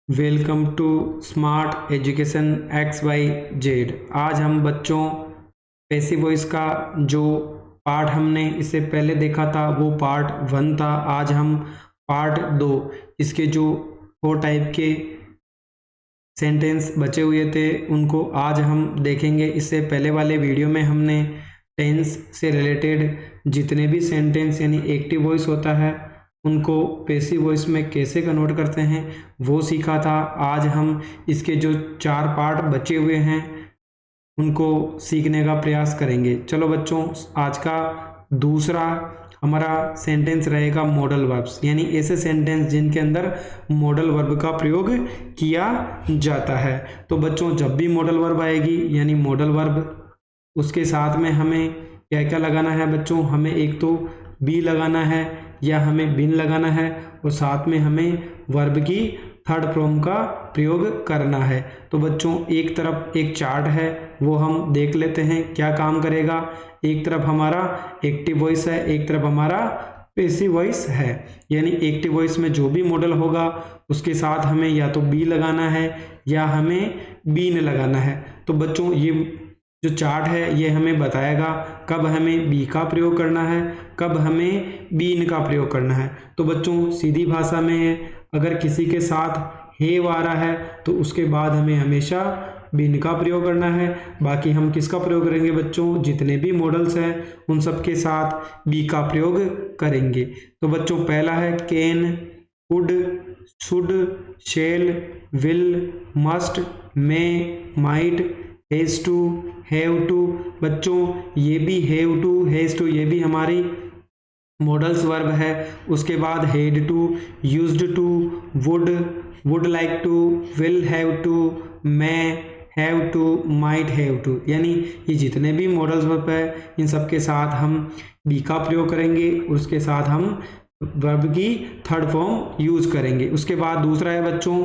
Welcome to smart education X Y Z. आज हम बच्चों पैसिव वॉइस का जो पार्ट हमने इससे पहले देखा था वो पार्ट 1 था। आज हम पार्ट 2 इसके जो 4 टाइप के सेंटेंस बचे हुए थे उनको आज हम देखेंगे। इससे पहले वाले वीडियो में हमने टेंस से रिलेटेड जितने भी सेंटेंस यानी एक्टिव वॉइस होता है उनको पैसिव वॉइस में कैसे कन्वर्ट करते हैं वो सीखा था। आज हम इसके जो 4 पार्ट बचे हुए हैं उनको सीखने का प्रयास करेंगे। चलो बच्चों, आज का दूसरा हमारा सेंटेंस रहेगा मॉडल वर्ब्स, यानी ऐसे सेंटेंस जिनके अंदर मॉडल वर्ब का प्रयोग किया जाता है। तो बच्चों, जब भी मॉडल वर्ब आएगी यानी मॉडल वर्ब, उसके साथ में हमें क्या क्या लगाना है बच्चों? हमें एक तो बी लगाना है या हमें बिन लगाना है और साथ में हमें वर्ब की थर्ड फॉर्म का प्रयोग करना है। तो बच्चों, एक तरफ एक चार्ट है वो हम देख लेते हैं क्या काम करेगा। एक तरफ हमारा एक्टिव वॉइस है, एक तरफ हमारा पैसिव वॉइस है। यानी एक्टिव वॉइस में जो भी मॉडल होगा उसके साथ हमें या तो बी लगाना है या हमें बीन लगाना है। तो बच्चों, ये जो चार्ट है ये हमें बताएगा कब हमें बी का प्रयोग करना है, कब हमें बीन का प्रयोग करना है। तो बच्चों, सीधी भाषा में अगर किसी के साथ हैव आ रहा है तो उसके बाद हमें हमेशा बीन का प्रयोग करना है। बाकी हम किसका प्रयोग करेंगे बच्चों? जितने भी मॉडल्स हैं उन सब के साथ बी का प्रयोग करेंगे। तो बच्चों, पहला है can, could, should, shall, will, must, may, might, has to, have to. बच्चों, ये भी हैव टू, हैज टू, ये भी हमारी मॉडल्स वर्ब है। उसके बाद had to, used to, would, would like to, will have to, may have to, might have to. यानी ये जितने भी मॉडल्स वर्ब है इन सब के साथ हम बी का प्रयोग करेंगे, उसके साथ हम वर्ब की थर्ड फॉर्म यूज करेंगे। उसके बाद दूसरा है बच्चों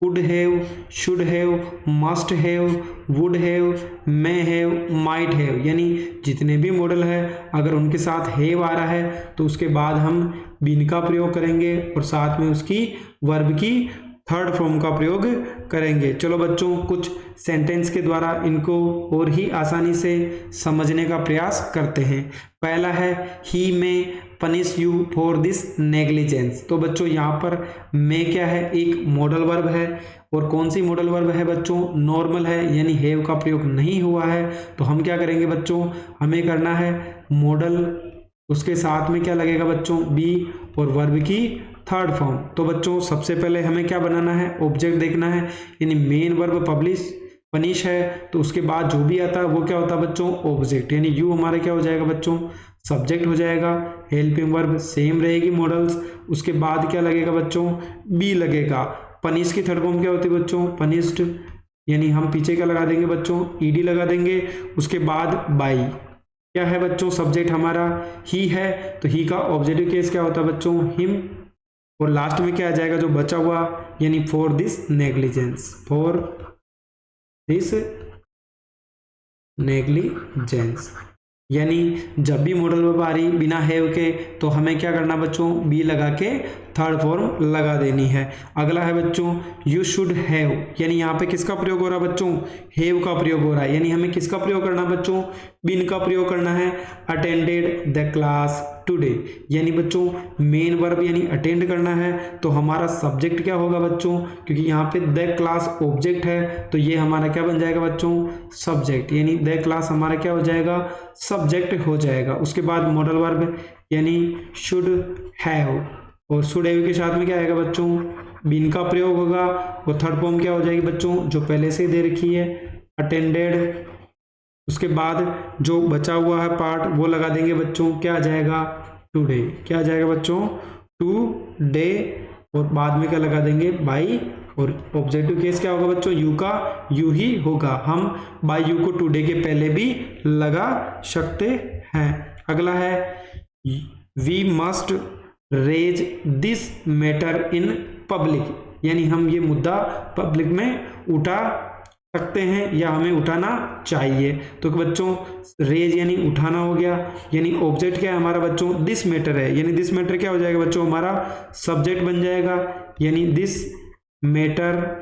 could have, should have, must have, would have, may have, might have. यानी जितने भी मॉडल है अगर उनके साथ हैव आ रहा है तो उसके बाद हम बीन का प्रयोग करेंगे और साथ में उसकी वर्ब की थर्ड फॉर्म का प्रयोग करेंगे। चलो बच्चों, कुछ सेंटेंस के द्वारा इनको और ही आसानी से समझने का प्रयास करते हैं। पहला है ही में punish you for this negligence. तो बच्चों, यहाँ पर मे क्या है? एक मॉडल वर्ब है। और कौन सी मॉडल वर्ब है बच्चों? नॉर्मल है, यानी हैव का प्रयोग नहीं हुआ है। तो हम क्या करेंगे बच्चों? हमें करना है मॉडल, उसके साथ में क्या लगेगा बच्चों? बी और वर्ब की थर्ड फॉर्म। तो बच्चों, सबसे पहले हमें क्या बनाना है? ऑब्जेक्ट देखना है। यानी मेन वर्ब पनिश है तो उसके बाद जो भी आता है वो क्या होता है बच्चों? ऑब्जेक्ट। यानी यू हमारा क्या हो जाएगा बच्चों? सब्जेक्ट हो जाएगा। हेल्पिंग वर्ब सेम रहेगी मॉडल्स। उसके बाद क्या लगेगा बच्चों? बी लगेगा। पनिश की थर्ड फॉर्म क्या होती है बच्चों? पनिश्ड। यानी हम पीछे क्या लगा देंगे बच्चों? ईडी लगा देंगे। उसके बाद बाई क्या है बच्चों? सब्जेक्ट हमारा ही है तो ही का ऑब्जेक्टिव केस क्या होता है बच्चों? हिम। और लास्ट में क्या आ जाएगा जो बचा हुआ? यानी for this negligence, for this negligence. यानी जब भी मॉडल वर्ब आ रही बिना हैव के तो हमें क्या करना बच्चों? बी लगा के थर्ड फॉर्म लगा देनी है। अगला है बच्चों यू शुड हैव। यानी यहाँ पे किसका प्रयोग हो रहा है बच्चों? हैव का प्रयोग हो रहा है। यानी हमें किसका प्रयोग करना है बच्चों? बिन का प्रयोग करना है। Attended the class today. यानी बच्चों मेन वर्ब यानी अटेंड करना है तो हमारा सब्जेक्ट क्या होगा बच्चों? क्योंकि यहाँ पे द क्लास ऑब्जेक्ट है तो ये हमारा क्या बन जाएगा बच्चों? सब्जेक्ट। यानी द क्लास हमारा क्या हो जाएगा? सब्जेक्ट हो जाएगा। उसके बाद मॉडल वर्ब यानी शुड हैव, और शुड हैव के साथ में क्या आएगा बच्चों? बिन का प्रयोग होगा। और थर्ड फॉर्म क्या हो जाएगी बच्चों? जो पहले से दे रखी है, अटेंडेड। उसके बाद जो बचा हुआ है पार्ट वो लगा देंगे बच्चों। क्या आ जाएगा? टुडे। क्या आ जाएगा बच्चों? टुडे। और बाद में क्या लगा देंगे? बाई। और ऑब्जेक्टिव केस क्या होगा बच्चों? यू का यू ही होगा। हम बाई यू को टुडे के पहले भी लगा सकते हैं। अगला है we must raise this matter in public. यानी हम ये मुद्दा पब्लिक में उठा सकते हैं या हमें उठाना चाहिए। तो बच्चों रेज यानी उठाना हो गया। यानी ऑब्जेक्ट क्या है हमारा बच्चों? दिस मैटर है। यानी दिस मैटर क्या हो जाएगा बच्चों? हमारा सब्जेक्ट बन जाएगा। यानी दिस मैटर,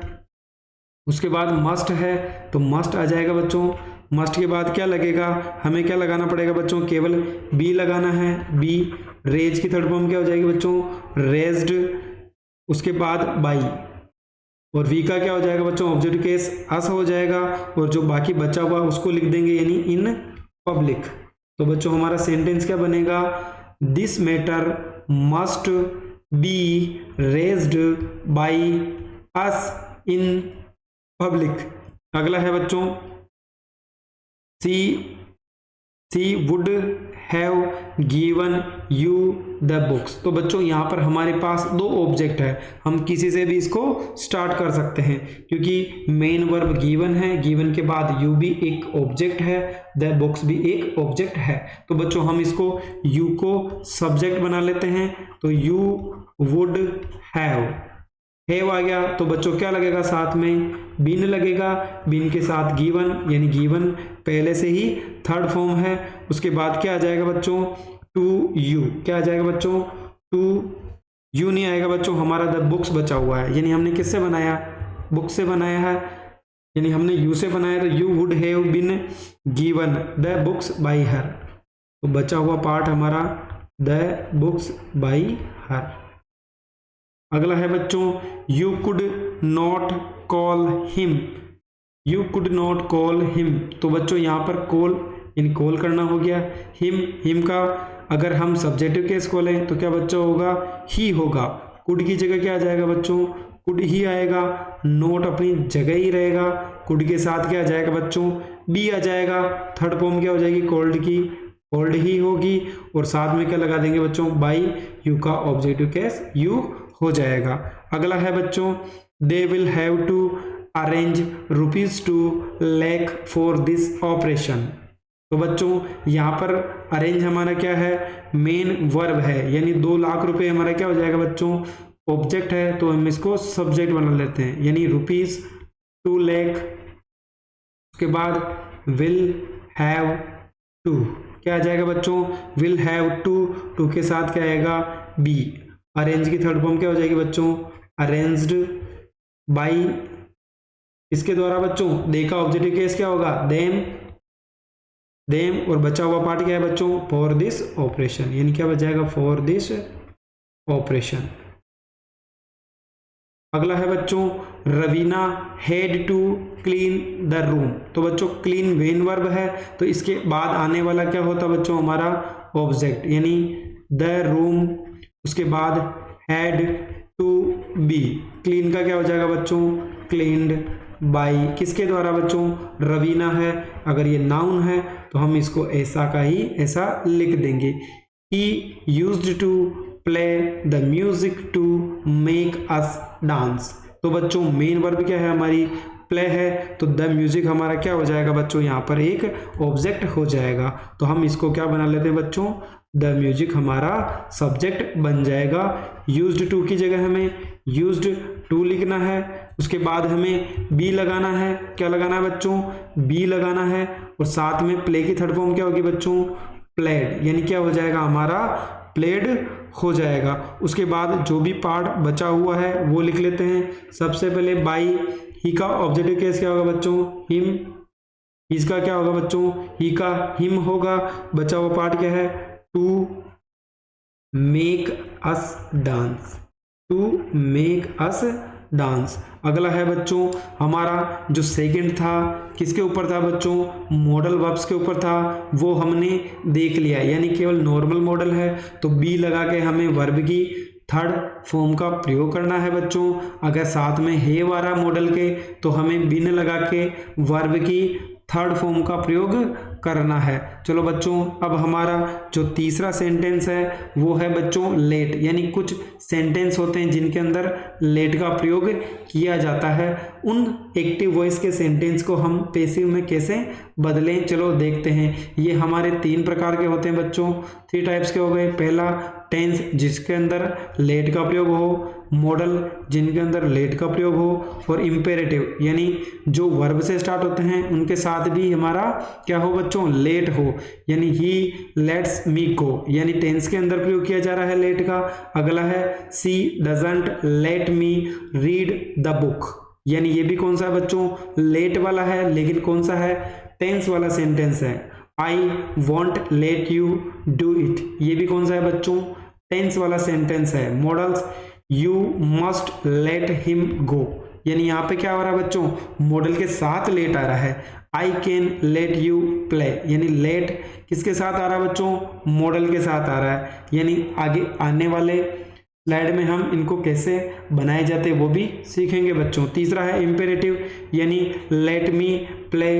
उसके बाद मस्ट है तो मस्ट आ जाएगा बच्चों। मस्ट के बाद क्या लगेगा, हमें क्या लगाना पड़ेगा बच्चों, केवल बी लगाना है, बी। रेज की थर्ड फॉर्म क्या हो जाएगी बच्चों, रेज्ड, उसके बाद बाई, और वी का क्या हो जाएगा बच्चों, ऑब्जेक्ट केस अस हो जाएगा, और जो बाकी बचा हुआ उसको लिख देंगे यानी इन पब्लिक। तो बच्चों हमारा सेंटेंस क्या बनेगा, this matter must be raised by us in public. अगला है बच्चों, she would have given you the books. तो बच्चों यहाँ पर हमारे पास दो ऑब्जेक्ट है, हम किसी से भी इसको स्टार्ट कर सकते हैं क्योंकि मेन वर्ब गिवन है, गिवन के बाद यू भी एक ऑब्जेक्ट है, द बुक्स भी एक ऑब्जेक्ट है। तो बच्चों हम इसको यू को सब्जेक्ट बना लेते हैं, तो यू वुड हैव आ गया, तो बच्चों क्या लगेगा साथ में, बिन लगेगा, बिन के साथ गिवन, यानी गिवन पहले से ही थर्ड फॉर्म है। उसके बाद क्या आ जाएगा बच्चों, टू यू, क्या आ जाएगा बच्चों, टू यू नहीं आएगा बच्चों, हमारा द बुक्स बचा हुआ है, यानी हमने किससे बनाया, बुक से बनाया है, यानी हमने यू से बनाया, तो you would have been given the books by her. तो बचा हुआ पार्ट हमारा द बुक्स बाय हर। अगला है बच्चों, you could not call him, you could not call him. तो बच्चों यहाँ पर कॉल यानी कॉल करना हो गया, हिम का अगर हम सब्जेक्टिव केस खोलें तो क्या बच्चों होगा, ही होगा। कुड की जगह क्या आ जाएगा बच्चों, कुड ही आएगा, नोट अपनी जगह ही रहेगा, कुड के साथ क्या आ जाएगा बच्चों, बी आ जाएगा, थर्ड फॉर्म क्या हो जाएगी कॉल्ड की, कॉल्ड ही होगी, और साथ में क्या लगा देंगे बच्चों, बाई, यू का ऑब्जेक्टिव केस यू हो जाएगा। अगला है बच्चों, they will have to arrange ₹2 lakh for this operation. तो बच्चों यहाँ पर अरेंज हमारा क्या है, मेन वर्ब है, यानी 2 लाख रुपए हमारा क्या हो जाएगा बच्चों, ऑब्जेक्ट है, तो हम इसको सब्जेक्ट बना लेते हैं, यानी ₹2 लाख। उसके बाद विल हैव टू, क्या आ जाएगा बच्चों, विल हैव टू के साथ क्या आएगा, बी। अरेंज की थर्ड फॉर्म क्या हो जाएगी बच्चों, अरेंज्ड बाई, इसके द्वारा बच्चों दे का ऑब्जेक्टिव केस क्या होगा, देम, और बचा हुआ पार्ट क्या है बच्चों, फॉर दिस ऑपरेशन, यानी क्या बच जाएगा, फॉर दिस ऑपरेशन। अगला है बच्चों, Raveena had to clean the room. तो बच्चों क्लीन मेन वर्ब है, तो इसके बाद आने वाला क्या होता है बच्चों, हमारा ऑब्जेक्ट, यानी द रूम, उसके बाद हैड टू बी, क्लीन का क्या हो जाएगा बच्चों, क्लीन्ड बाई, किसके द्वारा बच्चों, रवीना है, अगर ये नाउन है तो हम इसको ऐसा का ही ऐसा लिख देंगे। He used to play the music to make us dance. तो बच्चों मेन वर्ब क्या है हमारी, प्ले है, तो द म्यूजिक हमारा क्या हो जाएगा बच्चों, यहाँ पर एक ऑब्जेक्ट हो जाएगा, तो हम इसको क्या बना लेते हैं बच्चों, द म्यूजिक हमारा सब्जेक्ट बन जाएगा। यूज्ड टू की जगह हमें यूज्ड टू लिखना है, उसके बाद हमें बी लगाना है, क्या लगाना है बच्चों, बी लगाना है, और साथ में प्ले की थर्ड फॉर्म क्या होगी बच्चों, प्लेड, यानी क्या हो जाएगा हमारा, प्लेड हो जाएगा। उसके बाद जो भी पार्ट बचा हुआ है वो लिख लेते हैं। सबसे पहले बाई, ही का ऑब्जेक्टिव केस क्या होगा बच्चों, हिम, इसका क्या होगा बच्चों, ही का हिम होगा, बचा हुआ पार्ट क्या है, to make us dance, to make us dance. अगला है बच्चों हमारा जो सेकंड था, किसके ऊपर था बच्चों, मॉडल वर्ब्स के ऊपर था, वो हमने देख लिया, यानी केवल नॉर्मल मॉडल है, तो बी लगा के हमें वर्ब की थर्ड फॉर्म का प्रयोग करना है बच्चों। अगर साथ में है वाला मॉडल के तो हमें बिन लगा के वर्ब की थर्ड फॉर्म का प्रयोग करना है। चलो बच्चों अब हमारा जो तीसरा सेंटेंस है वो है बच्चों लेट, यानी कुछ सेंटेंस होते हैं जिनके अंदर लेट का प्रयोग किया जाता है, उन एक्टिव वॉइस के सेंटेंस को हम पैसिव में कैसे बदलें, चलो देखते हैं। ये हमारे 3 प्रकार के होते हैं बच्चों, 3 टाइप्स के हो गए। पहला टेंस जिसके अंदर लेट का प्रयोग हो, मॉडल जिनके अंदर लेट का प्रयोग हो, और इम्पेरेटिव यानी जो वर्ब से स्टार्ट होते हैं उनके साथ भी हमारा क्या हो बच्चों, लेट हो, यानी ही लेट्स मी गो, यानी टेंस के अंदर प्रयोग किया जा रहा है लेट का। अगला है she doesn't let me read the book, यानी ये भी कौन सा है बच्चों, लेट वाला है, लेकिन कौन सा है, टेंस वाला सेंटेंस है। आई want let you do it, ये भी कौन सा है बच्चों, टेंस वाला सेंटेंस है। Models you must late him गो, यानी यहाँ पे क्या हो रहा है बच्चों, मॉडल के साथ लेट आ रहा है। I can let you play, यानी लेट किसके साथ आ रहा है बच्चों, मॉडल के साथ आ रहा है, यानी आगे आने वाले स्लाइड में हम इनको कैसे बनाए जाते हैं वो भी सीखेंगे बच्चों। तीसरा है इम्पेरेटिव, यानी let me play,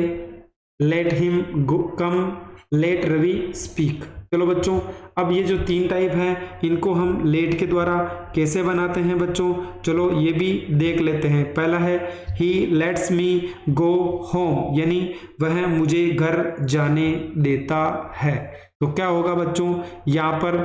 let him come, let Ravi speak. चलो बच्चों, अब ये जो 3 टाइप हैं इनको हम लेट के द्वारा कैसे बनाते हैं बच्चों, चलो ये भी देख लेते हैं। पहला है ही लेट्स मी गो होम, यानी वह मुझे घर जाने देता है। तो क्या होगा बच्चों, यहाँ पर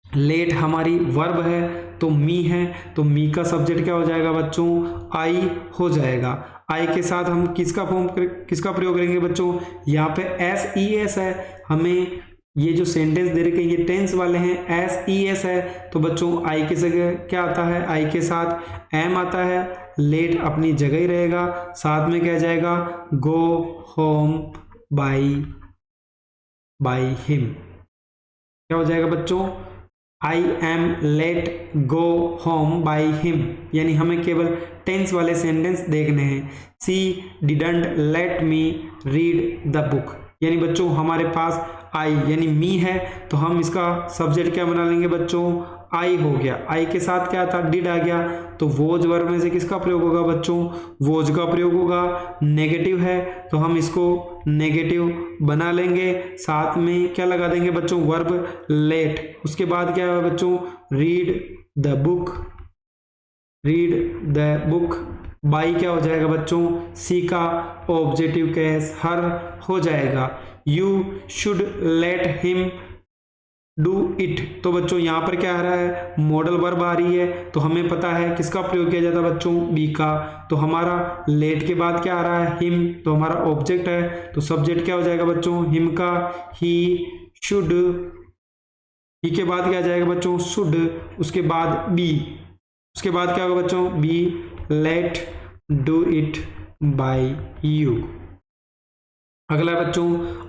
लेट हमारी वर्ब है तो मी है, तो मी का सब्जेक्ट क्या हो जाएगा बच्चों, आई हो जाएगा। आई के साथ हम किसका प्रयोग करेंगे बच्चों, यहाँ पे एस ई एस है, हमें ये जो सेंटेंस दे रखे ये टेंस वाले हैं, एस ई एस है, तो बच्चों आई के जगह क्या आता है, आई के साथ एम आता है, लेट अपनी जगह ही रहेगा, साथ में क्या जाएगा, गो होम बाय हिम, क्या हो जाएगा बच्चों, I am let go home by him, यानी हमें केवल टेंस वाले सेंटेंस देखने हैं। सी didn't let me read the book, यानी बच्चों हमारे पास आई यानी मी है, तो हम इसका सब्जेक्ट क्या बना लेंगे बच्चों, आई हो गया। आई के साथ क्या था, डिड आ गया, तो वोज वर्ब में से किसका प्रयोग होगा बच्चों, वोज का प्रयोग होगा। नेगेटिव है तो हम इसको नेगेटिव बना लेंगे, साथ में क्या लगा देंगे बच्चों, वर्ब लेट। उसके बाद क्या है बच्चों, रीड द बुक, बाई क्या हो जाएगा बच्चों, सी का ऑब्जेक्टिव केस हर हो जाएगा। You should let him do it, तो बच्चों यहाँ पर क्या आ रहा है, मॉडल वर्ब आ रही है, तो हमें पता है किसका प्रयोग किया जाता है बच्चों, बी का। तो हमारा लेट के बाद क्या आ रहा है, हिम, तो हमारा ऑब्जेक्ट है, तो सब्जेक्ट क्या हो जाएगा बच्चों, हिम का ही शुड, ही के बाद क्या आ जाएगा बच्चों, शुड, उसके बाद बी, उसके बाद क्या होगा बच्चों, be let do it by you. अगला है बच्चों,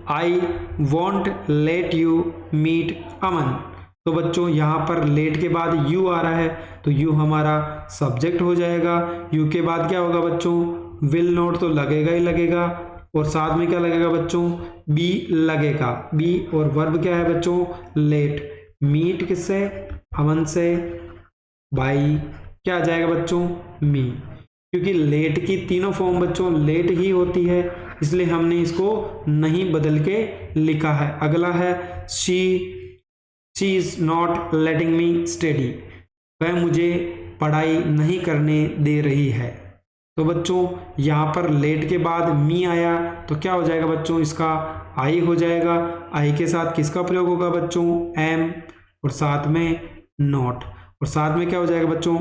I want let you meet Aman, तो बच्चों यहाँ पर लेट के बाद यू आ रहा है, तो यू हमारा सब्जेक्ट हो जाएगा। यू के बाद क्या होगा बच्चों, विल नॉट, तो लगेगा ही लगेगा, और साथ में क्या लगेगा बच्चों, बी लगेगा, बी, और वर्ब क्या है बच्चों, लेट। मीट किससे, अमन से, बाई क्या आ जाएगा बच्चों, मी, क्योंकि लेट की तीनों फॉर्म बच्चों लेट ही होती है, इसलिए हमने इसको नहीं बदल के लिखा है। अगला है she is not letting me study, वह मुझे पढ़ाई नहीं करने दे रही है। तो बच्चों यहाँ पर लेट के बाद मी आया, तो क्या हो जाएगा बच्चों, इसका आई हो जाएगा। आई के साथ किसका प्रयोग होगा बच्चों, एम, और साथ में नॉट, और साथ में क्या हो जाएगा बच्चों,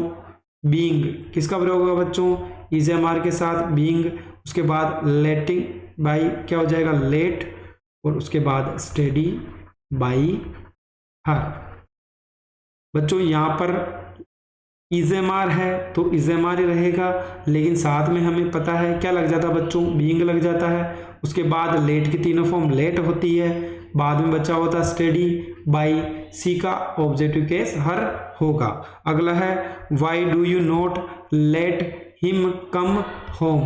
बीइंग, किसका प्रयोग होगा बच्चों, इज एम आर के साथ बीइंग, उसके बाद लेटिंग बाई क्या हो जाएगा, लेट, और उसके बाद स्टडी बाई हर। बच्चों यहाँ पर इज एम आर है तो इज एम आर ही रहेगा, लेकिन साथ में हमें पता है क्या लग जाता है बच्चों, बीइंग लग जाता है। उसके बाद लेट की तीनों फॉर्म लेट होती है, बाद में बचा होता स्टडी बाई, सी का ऑब्जेक्टिव केस हर होगा। अगला है why do you not let him come home,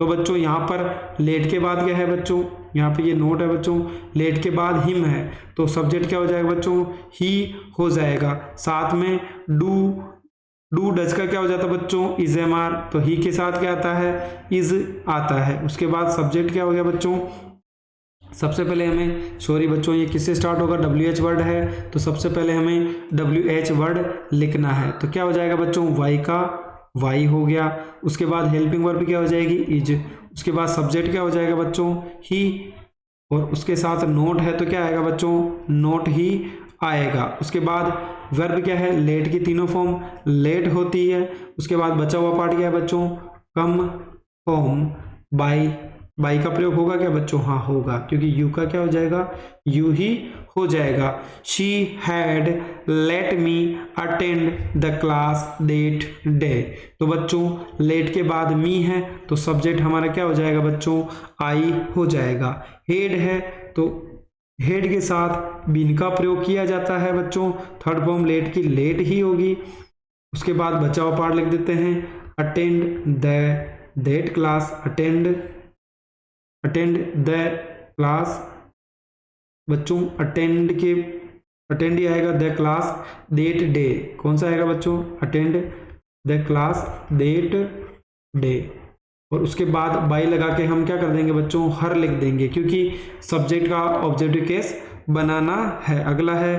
तो बच्चों यहाँ पर लेट के बाद क्या है बच्चों, यहाँ पे ये नोट है बच्चों, लेट के बाद हिम है, तो सब्जेक्ट क्या हो जाएगा बच्चों, ही हो जाएगा। साथ में डू डज का क्या हो जाता है बच्चों, इज एम आर, तो ही के साथ क्या आता है, इज आता है। उसके बाद सब्जेक्ट क्या हो गया बच्चों, सबसे पहले हमें, सॉरी बच्चों ये किससे स्टार्ट होगा, डब्ल्यू एच वर्ड है, तो सबसे पहले हमें डब्ल्यू एच वर्ड लिखना है, तो क्या हो जाएगा बच्चों, वाई का वाई हो गया। उसके बाद हेल्पिंग वर्ब क्या हो जाएगी, इज, उसके बाद सब्जेक्ट क्या हो जाएगा बच्चों, ही, और उसके साथ नोट है तो क्या आएगा बच्चों, नोट ही आएगा। उसके बाद वर्ब क्या है, लेट की तीनों फॉर्म लेट होती है। उसके बाद बचा हुआ पार्ट क्या है बच्चों, कम होम बाई, बाई का प्रयोग होगा क्या बच्चों, हाँ होगा, क्योंकि यू का क्या हो जाएगा, यू ही हो जाएगा। She had let me attend the class that day. तो बच्चों लेट के बाद मी है तो सब्जेक्ट हमारा क्या हो जाएगा बच्चों, आई हो जाएगा। हेड है तो हेड के साथ बीन का प्रयोग किया जाता है बच्चों, थर्ड फॉर्म लेट की लेट ही होगी। उसके बाद बचा हुआ पार्ट लिख देते हैं, attend the that class, attend the class बच्चों, अटेंड ही आएगा, द क्लास दैट डे, कौन सा आएगा बच्चों, attend the class that day. और उसके बाद बाई लगा के हम क्या कर देंगे बच्चों, हर लिख देंगे, क्योंकि सब्जेक्ट का ऑब्जेक्टिव केस बनाना है। अगला है,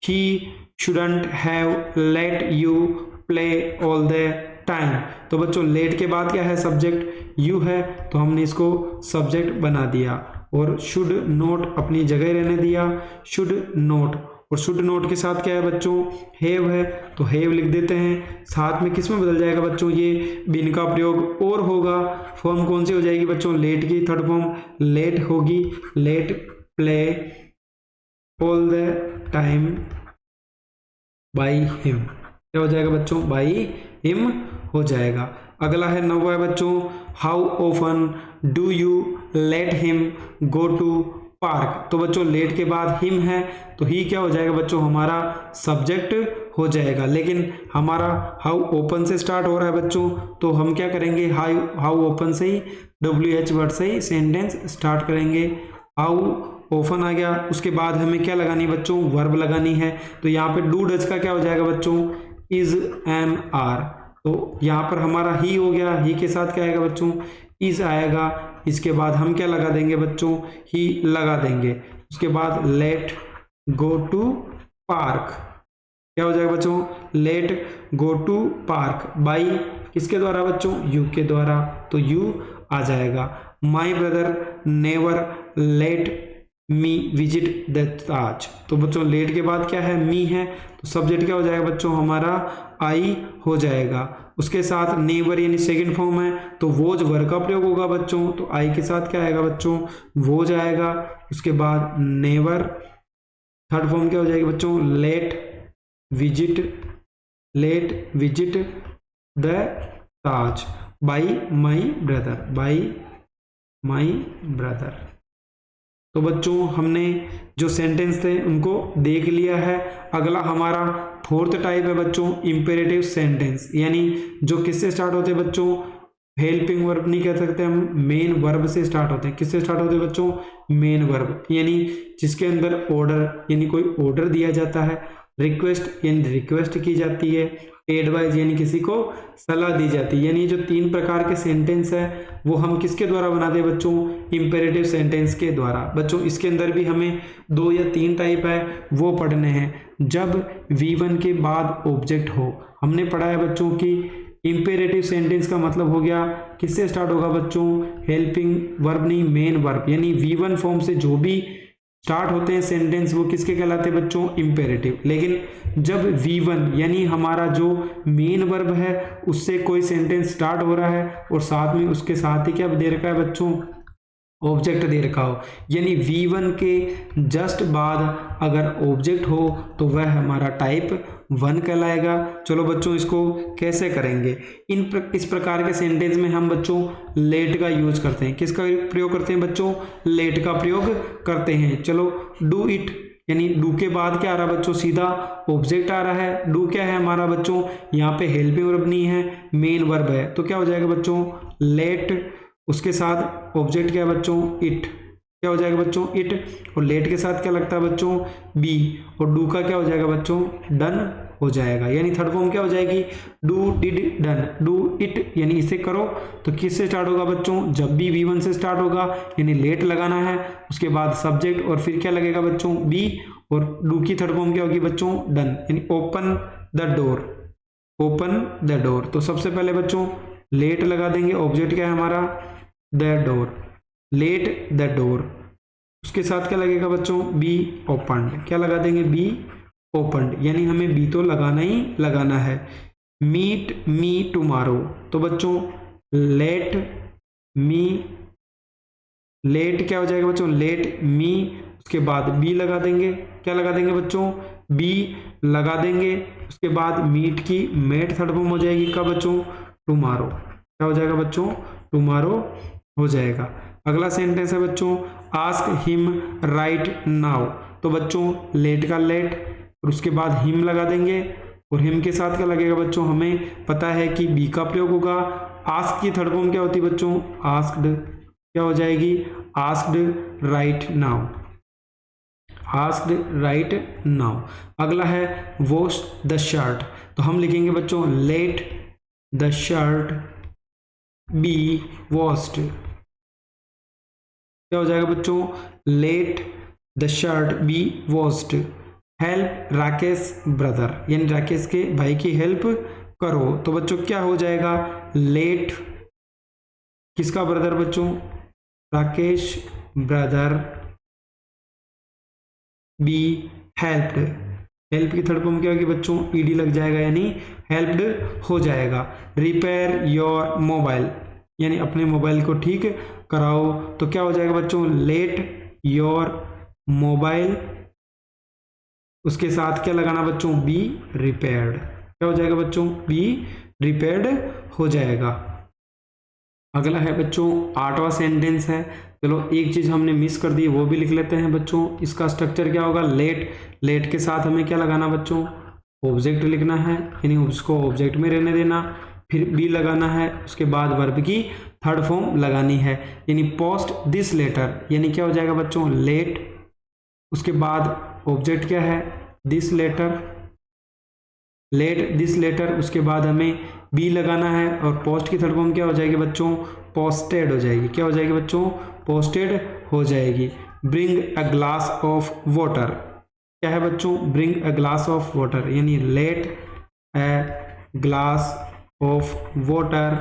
he shouldn't have let you play all the time. तो बच्चों लेट के बाद क्या है, सब्जेक्ट यू है, तो हमने इसको सब्जेक्ट बना दिया, और शुड नोट अपनी जगह रहने दिया, शुड नोट। और शुड नोट के साथ क्या है बच्चों, हैव है, तो हैव लिख देते हैं। साथ में किस में बदल जाएगा बच्चों, ये बिन का प्रयोग और होगा। फॉर्म कौन सी हो जाएगी बच्चों, लेट की थर्ड फॉर्म लेट होगी, let play all the time by him, क्या हो जाएगा बच्चों, बाई हिम हो जाएगा। अगला है नौवा है बच्चों, how often do you let him go to park. तो बच्चों लेट के बाद हिम है तो ही क्या हो जाएगा बच्चों, हमारा सब्जेक्ट हो जाएगा। लेकिन हमारा हाउ ओपन से स्टार्ट हो रहा है बच्चों, तो हम क्या करेंगे, हाउ ओपन से ही WH वर्ड से ही सेंटेंस स्टार्ट करेंगे। हाउ ओपन आ गया, उसके बाद हमें क्या लगानी है बच्चों, वर्ब लगानी है। तो यहाँ पे डू डज का क्या हो जाएगा बच्चों, इज एम आर, तो यहाँ पर हमारा ही हो गया, ही के साथ क्या आएगा बच्चों, इज आएगा। इसके बाद हम क्या लगा देंगे बच्चों, ही लगा देंगे। उसके बाद लेट गो टू पार्क, क्या हो जाएगा बच्चों, let go to park by किसके द्वारा बच्चों, यू के द्वारा, तो यू आ जाएगा। My brother never let me visit the Taj. तो बच्चों लेट के बाद क्या है, मी है, तो सब्जेक्ट क्या हो जाएगा बच्चों, हमारा आई हो जाएगा। उसके साथ नेवर यानी सेकंड फॉर्म है, तो वोज वर्ब का प्रयोग होगा बच्चों, तो आई के साथ क्या आएगा बच्चों, वोज आएगा। उसके बाद नेवर थर्ड फॉर्म क्या हो जाएगी बच्चों, let visit the Taj by my brother. तो बच्चों हमने जो सेंटेंस थे उनको देख लिया है। अगला हमारा फोर्थ टाइप है बच्चों, इंपेरेटिव सेंटेंस, यानी जो किससे स्टार्ट होते हैं बच्चों, हेल्पिंग वर्ब नहीं कह सकते हम, मेन वर्ब से स्टार्ट होते हैं। किससे स्टार्ट होते हैं बच्चों, मेन वर्ब, यानी जिसके अंदर ऑर्डर यानी कोई ऑर्डर दिया जाता है, रिक्वेस्ट यानी रिक्वेस्ट की जाती है, एडवाइस यानी किसी को सलाह दी जाती है। यानी जो तीन प्रकार के सेंटेंस है वो हम किसके द्वारा बनाते हैं बच्चों, इंपेरेटिव सेंटेंस के द्वारा। बच्चों इसके अंदर भी हमें 2 या 3 टाइप है वो पढ़ने हैं। जब V1 के बाद ऑब्जेक्ट हो, हमने पढ़ा है बच्चों कि इंपेरेटिव सेंटेंस का मतलब हो गया किससे स्टार्ट होगा बच्चों, हेल्पिंग वर्ब नहीं मेन वर्ब, यानी V1 फॉर्म से जो भी स्टार्ट होते हैं सेंटेंस वो किसके कहलाते हैं बच्चों, इंपेरेटिव। लेकिन जब V1 यानी हमारा जो मेन वर्ब है उससे कोई सेंटेंस स्टार्ट हो रहा है और साथ में उसके साथ ही क्या दे रखा है बच्चों, ऑब्जेक्ट दे रखा हो, यानी V1 के जस्ट बाद अगर ऑब्जेक्ट हो तो वह हमारा टाइप 1 कहलाएगा। चलो बच्चों इसको कैसे करेंगे, इस प्रकार के सेंटेंस में हम बच्चों लेट का यूज करते हैं। किसका प्रयोग करते हैं बच्चों, लेट का प्रयोग करते हैं। चलो डू इट, यानी डू के बाद क्या आ रहा है बच्चों, सीधा ऑब्जेक्ट आ रहा है। डू क्या है हमारा बच्चों, यहाँ पे हेल्पिंग वर्ब नहीं है, मेन वर्ब है, तो क्या हो जाएगा बच्चों, लेट, उसके साथ ऑब्जेक्ट क्या है बच्चों, इट, क्या हो जाएगा बच्चों, इट, और लेट के साथ क्या लगता है बच्चों, बी, और डू का क्या हो जाएगा बच्चों, डन हो जाएगा। यानी थर्ड फॉर्म क्या हो जाएगी, do did done, do it, यानी इसे करो तो किससे स्टार्ट होगा बच्चों, जब भी V1 से स्टार्ट होगा यानी लेट लगाना है, उसके बाद सब्जेक्ट और फिर क्या लगेगा बच्चों, बी, और डू की थर्ड फॉर्म क्या होगी बच्चों, डन, यानी open the door, open the door. तो सबसे पहले बच्चों लेट लगा देंगे, ऑब्जेक्ट क्या है हमारा, the door, let the door, उसके साथ क्या लगेगा बच्चों, बी ओपन, क्या लगा देंगे, बी ओपनड, यानी हमें बी तो लगाना ही लगाना है। मीट मी टुमारो, तो बच्चों लेट मी, लेट क्या हो जाएगा बच्चों, लेट मी, उसके बाद बी लगा देंगे, क्या लगा देंगे बच्चों, बी लगा देंगे, उसके बाद मीट की मेट थर्ड फॉर्म हो जाएगी, कब बच्चों, टुमारो, क्या हो जाएगा बच्चों, टुमारो हो जाएगा। अगला सेंटेंस है बच्चों, आस्क हिम राइट नाउ, तो बच्चों लेट का लेट और उसके बाद हिम लगा देंगे, और हिम के साथ क्या लगेगा बच्चों, हमें पता है कि बी का प्रयोग होगा। आस्क की थर्ड फॉर्म क्या होती है बच्चों, आस्क्ड, क्या हो जाएगी, asked right now, asked right now. अगला है वॉश द शर्ट, तो हम लिखेंगे बच्चों let the shirt B washed, क्या हो जाएगा बच्चों, let the shirt B washed. Help Rakesh brother, यानी राकेश के भाई की हेल्प करो, तो बच्चों क्या हो जाएगा, लेट किसका ब्रदर बच्चों, Rakesh brother be helped, help की थर्ड फॉर्म क्या होगी बच्चों, ईडी लग जाएगा, यानी हेल्प्ड हो जाएगा। रिपेयर योर मोबाइल, यानी अपने मोबाइल को ठीक कराओ, तो क्या हो जाएगा बच्चों, लेट योर मोबाइल, उसके साथ क्या लगाना बच्चों, बी रिपेयर्ड, क्या हो जाएगा बच्चों, बी रिपेयर्ड हो जाएगा। अगला है बच्चों 8वां सेंटेंस है, चलो एक चीज हमने मिस कर दी वो भी लिख लेते हैं बच्चों। इसका स्ट्रक्चर क्या होगा, लेट, लेट के साथ हमें क्या लगाना बच्चों, ऑब्जेक्ट लिखना है, यानी उसको ऑब्जेक्ट में रहने देना, फिर बी लगाना है, उसके बाद वर्ब की थर्ड फॉर्म लगानी है, यानी पोस्ट दिस लेटर, यानी क्या हो जाएगा बच्चों, लेट, उसके बाद ऑब्जेक्ट क्या है, this letter, let this letter, उसके बाद हमें बी लगाना है, और पोस्ट की थर्ड फॉर्म क्या हो जाएगी बच्चों, पोस्टेड हो जाएगी, क्या हो जाएगी बच्चों, पोस्टेड हो जाएगी। Bring a glass of water, क्या है बच्चों, bring a glass of water, यानी let a glass of water,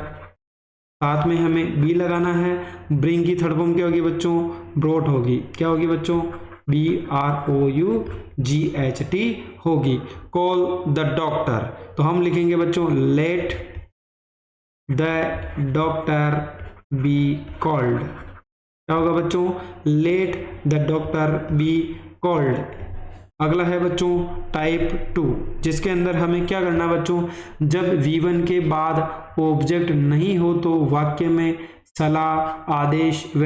साथ में हमें बी लगाना है। ब्रिंग की थर्ड फॉर्म क्या होगी बच्चों, ब्रोट होगी, क्या होगी बच्चों, BROUGHT होगी। कॉल द डॉक्टर, तो हम लिखेंगे बच्चों let the doctor be called, क्या होगा बच्चों, let the doctor be called. अगला है बच्चों टाइप 2, जिसके अंदर हमें क्या करना है बच्चों, जब V1 के बाद ऑब्जेक्ट नहीं हो तो वाक्य में सलाह, आदेश व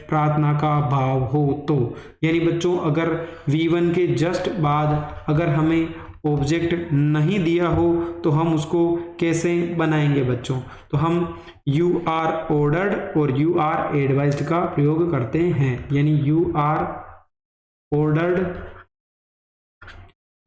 प्रार्थना का भाव हो तो, यानी बच्चों अगर V1 के जस्ट बाद अगर हमें ऑब्जेक्ट नहीं दिया हो तो हम उसको कैसे बनाएंगे बच्चों, तो हम यू आर ऑर्डर्ड और यू आर एडवाइज्ड का प्रयोग करते हैं, यानी यू आर ऑर्डर्ड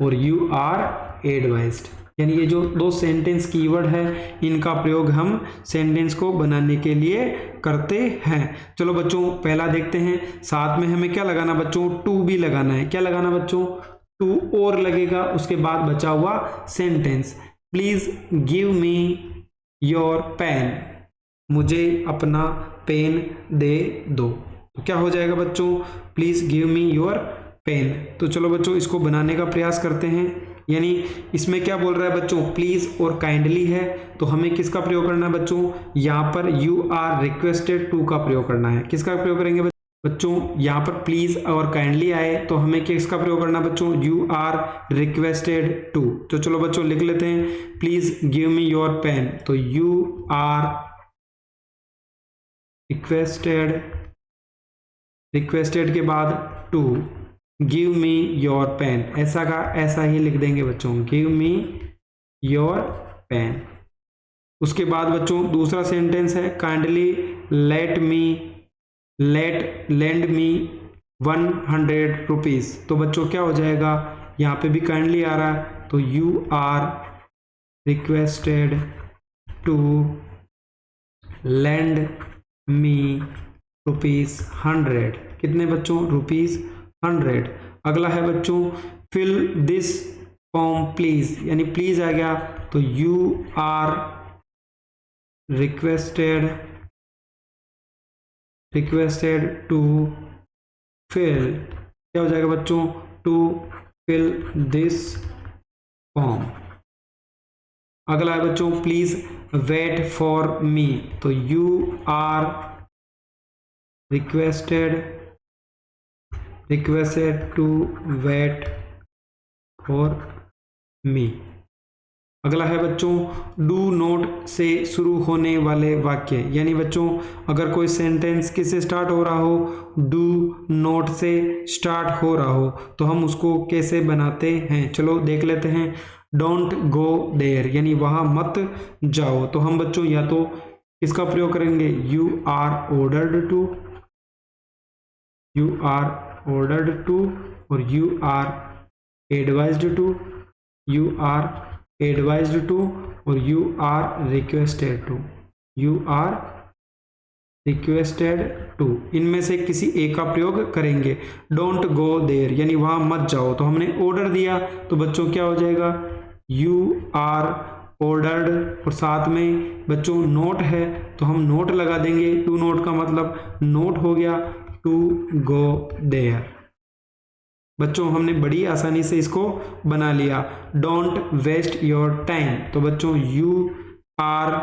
और यू आर एडवाइज्ड, यानी ये जो दो सेंटेंस कीवर्ड है इनका प्रयोग हम सेंटेंस को बनाने के लिए करते हैं। चलो बच्चों पहला देखते हैं, साथ में हमें क्या लगाना बच्चों, टू भी लगाना है, क्या लगाना बच्चों, टू और लगेगा, उसके बाद बचा हुआ sentence, please give me your pen, मुझे अपना पेन दे दो, तो क्या हो जाएगा बच्चों, please give me your pen. तो चलो बच्चों इसको बनाने का प्रयास करते हैं, यानी इसमें क्या बोल रहा है बच्चों, प्लीज और काइंडली है, तो हमें किसका प्रयोग करना है बच्चों, यहाँ पर यू आर रिक्वेस्टेड टू का प्रयोग करना है, किसका प्रयोग करेंगे बच्चों, यहाँ पर प्लीज और काइंडली आए तो हमें किसका प्रयोग करना है बच्चों, यू आर रिक्वेस्टेड टू। तो चलो बच्चों लिख लेते हैं, please give me your pen, तो यू आर रिक्वेस्टेड, रिक्वेस्टेड के बाद to give me your pen, ऐसा का ऐसा ही लिख देंगे बच्चों, गिव मी योर पेन। उसके बाद बच्चों दूसरा सेंटेंस है, kindly let me, let lend me 100 rupees, तो बच्चों क्या हो जाएगा, यहाँ पे भी काइंडली आ रहा है, तो you are requested to lend me ₹100, कितने बच्चों, ₹100। अगला है बच्चों फिल दिस फॉर्म प्लीज, यानी प्लीज आ गया, तो you are requested to fill, क्या हो जाएगा बच्चों, टू फिल दिस फॉर्म। अगला है बच्चों प्लीज वेट फॉर मी, तो you are requested to wait for me. अगला है बच्चों डू नॉट से शुरू होने वाले वाक्य, यानी बच्चों अगर कोई सेंटेंस किससे स्टार्ट हो रहा हो, डू नॉट से स्टार्ट हो रहा हो, तो हम उसको कैसे बनाते हैं, चलो देख लेते हैं। डोंट गो देयर, यानी वहां मत जाओ, तो हम बच्चों या तो किसका प्रयोग करेंगे, you are ordered to, you are ordered to, और you are advised to, you are advised to, और you are requested to, you are requested to, इनमें से किसी एक का प्रयोग करेंगे। डोंट गो देयर यानी वहां मत जाओ, तो हमने ऑर्डर दिया, तो बच्चों क्या हो जाएगा, यू आर ऑर्डर्ड, और साथ में बच्चों नोट है तो हम नोट लगा देंगे, टू नोट का मतलब नोट हो गया, टू गो देयर। बच्चों हमने बड़ी आसानी से इसको बना लिया। डोंट वेस्ट योर टाइम, तो बच्चों यू आर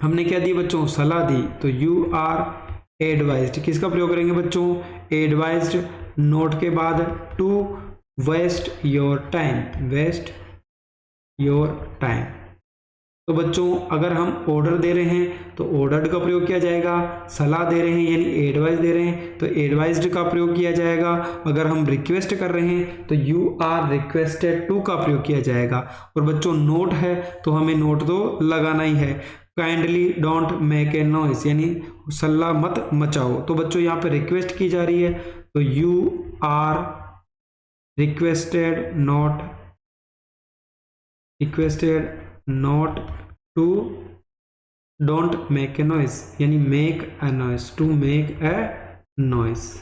हमने क्या दी बच्चों, सलाह दी, तो यू आर एडवाइज्ड, किसका प्रयोग करेंगे बच्चों, एडवाइज्ड, नोट के बाद to waste your time, waste your time. तो बच्चों अगर हम ऑर्डर दे रहे हैं तो ऑर्डर्ड का प्रयोग किया जाएगा, सलाह दे रहे हैं यानी एडवाइस दे रहे हैं तो एडवाइज्ड का प्रयोग किया जाएगा, अगर हम रिक्वेस्ट कर रहे हैं तो यू आर रिक्वेस्टेड टू का प्रयोग किया जाएगा, और बच्चों नोट है तो हमें नोट तो लगाना ही है। Kindly don't make a noise यानी सल्ला मत मचाओ, तो बच्चों यहाँ पे रिक्वेस्ट की जा रही है, तो you are requested not to don't make a noise यानी make a noise, to make a noise.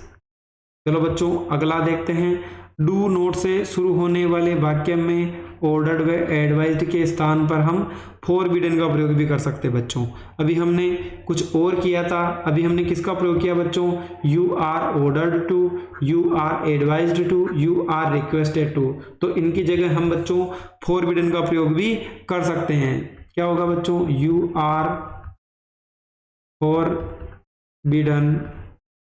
चलो बच्चों अगला देखते हैं। डू नोट से शुरू होने वाले वाक्य में ऑर्डर्ड व एडवाइज्ड के स्थान पर हम फॉरबिडन का प्रयोग भी कर सकते हैं बच्चों। अभी हमने कुछ और किया था, अभी हमने किसका प्रयोग किया बच्चों, you are ordered to, you are advised to, you are requested to, तो इनकी जगह हम बच्चों फॉरबिडन का प्रयोग भी कर सकते हैं। क्या होगा बच्चों, यू आर फॉरबिडन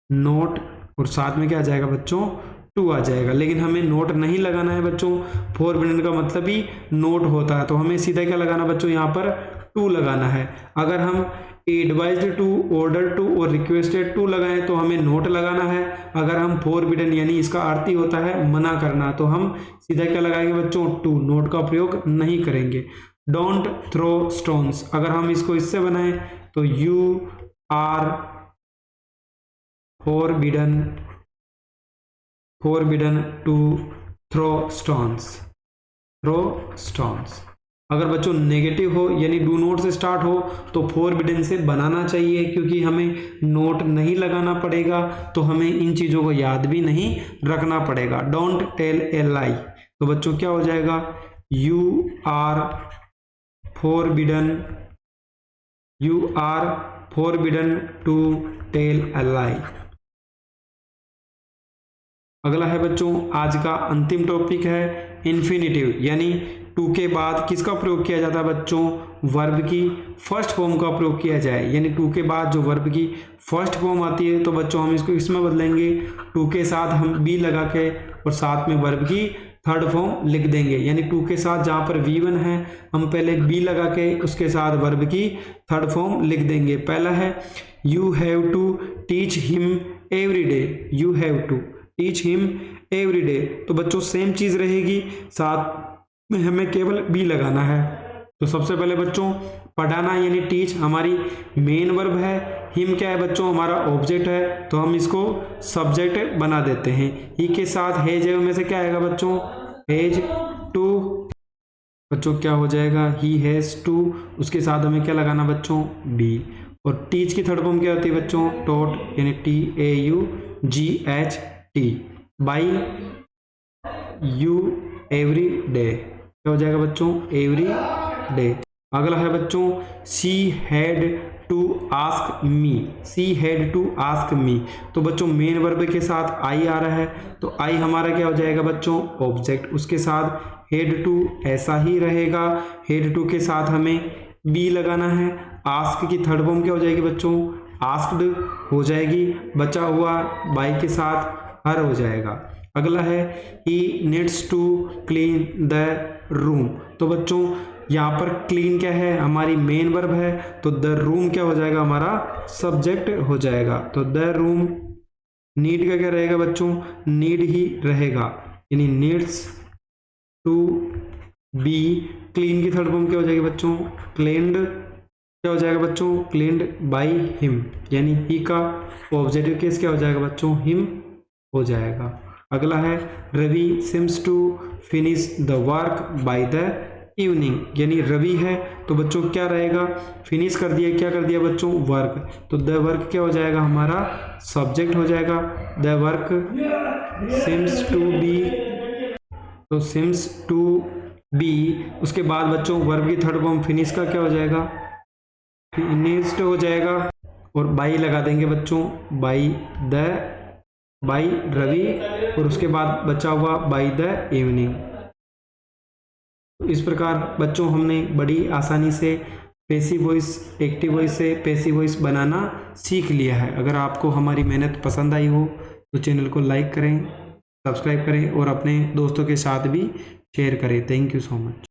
नोट, और साथ में क्या आ जाएगा बच्चों, टू आ जाएगा, लेकिन हमें नोट नहीं लगाना है बच्चों, फॉरबिडन का मतलब ही नोट होता है, तो हमें सीधा क्या लगाना बच्चों, यहाँ पर टू लगाना है। अगर हम एडवाइज्ड टू, ऑर्डर टू और रिक्वेस्टेड टू लगाएं तो हमें नोट लगाना है। अगर हम फॉरबिडन यानी इसका अर्थ ही होता है मना करना, तो हम सीधा क्या लगाएंगे बच्चों, टू, नोट का प्रयोग नहीं करेंगे। डोंट थ्रो स्टोन्स, अगर हम इसको इससे बनाएं तो you are forbidden to throw stones, अगर बच्चों नेगेटिव हो यानी डू नोट से स्टार्ट हो तो फॉरबिडन से बनाना चाहिए, क्योंकि हमें नोट नहीं लगाना पड़ेगा, तो हमें इन चीज़ों को याद भी नहीं रखना पड़ेगा। डोंट टेल ए लाई, तो बच्चों क्या हो जाएगा, you are forbidden to tell a lie. अगला है बच्चों आज का अंतिम टॉपिक है इन्फिनिटिव, यानी टू के बाद किसका प्रयोग किया जाता है बच्चों, वर्ब की फर्स्ट फॉर्म का प्रयोग किया जाए, यानी टू के बाद जो वर्ब की फर्स्ट फॉर्म आती है तो बच्चों हम इसको इसमें बदलेंगे, टू के साथ हम बी लगा के और साथ में वर्ब की थर्ड फॉर्म लिख देंगे, यानी टू के साथ जहाँ पर V1 है हम पहले बी लगा के उसके साथ वर्ब की थर्ड फॉर्म लिख देंगे। पहला है you have to teach him every day, you have to teach him every day, तो बच्चों सेम चीज रहेगी, साथ में हमें केवल बी लगाना है। तो सबसे पहले बच्चों पढ़ाना यानी टीच हमारी मेन वर्ब है, हिम क्या है बच्चों, हमारा ऑब्जेक्ट है, तो हम इसको सब्जेक्ट बना देते हैं। ही के साथ हैज है में से क्या आएगा बच्चों, हैज टू, बच्चों क्या हो जाएगा, ही हैज टू, उसके साथ हमें क्या लगाना बच्चों, बी, और टीच की थर्ड फॉर्म क्या होती है बच्चों, टॉट यानी TAUGHT, by you every day, क्या हो जाएगा बच्चों, एवरी डे। अगला है बच्चों she had to ask me, she had to ask me. तो बच्चों मेन वर्ब के साथ आई आ रहा है, तो आई हमारा क्या हो जाएगा बच्चों ऑब्जेक्ट, उसके साथ हेड टू ऐसा ही रहेगा, हेड टू के साथ हमें बी लगाना है। आस्क की थर्ड फॉर्म क्या हो जाएगी बच्चों आस्क्ड हो जाएगी, बचा हुआ बाई के साथ हर हो जाएगा। अगला है he needs to clean the room. तो बच्चों यहाँ पर क्लीन क्या है हमारी मेन वर्ब है, तो द रूम क्या हो जाएगा हमारा सब्जेक्ट हो जाएगा। तो द रूम नीड का क्या रहेगा बच्चों नीड ही रहेगा, यानी नीड्स टू बी। क्लीन की थर्ड फॉर्म क्या हो जाएगी बच्चों क्लीन्ड, क्या हो जाएगा बच्चों क्लीन्ड बाय हिम, यानी ही का ऑब्जेक्टिव केस क्या हो जाएगा बच्चों हिम हो जाएगा। अगला है Ravi seems to finish the work by the evening, यानी रवि है तो बच्चों क्या रहेगा फिनिश कर दिया, क्या कर दिया बच्चों वर्क, तो द वर्क क्या हो जाएगा हमारा सब्जेक्ट हो जाएगा। The work seems to be, तो सिम्स टू बी, उसके बाद बच्चों वर्ब की थर्ड फॉर्म फिनिश का क्या हो जाएगा फिनिश्ड हो जाएगा, और बाई लगा देंगे बच्चों बाई द बाई रवि, और उसके बाद बचा हुआ बाई द इवनिंग। इस प्रकार बच्चों हमने बड़ी आसानी से पैसिव वॉइस एक्टिव वॉइस से पैसिव वॉइस बनाना सीख लिया है। अगर आपको हमारी मेहनत पसंद आई हो तो चैनल को लाइक करें, सब्सक्राइब करें और अपने दोस्तों के साथ भी शेयर करें। Thank you so much.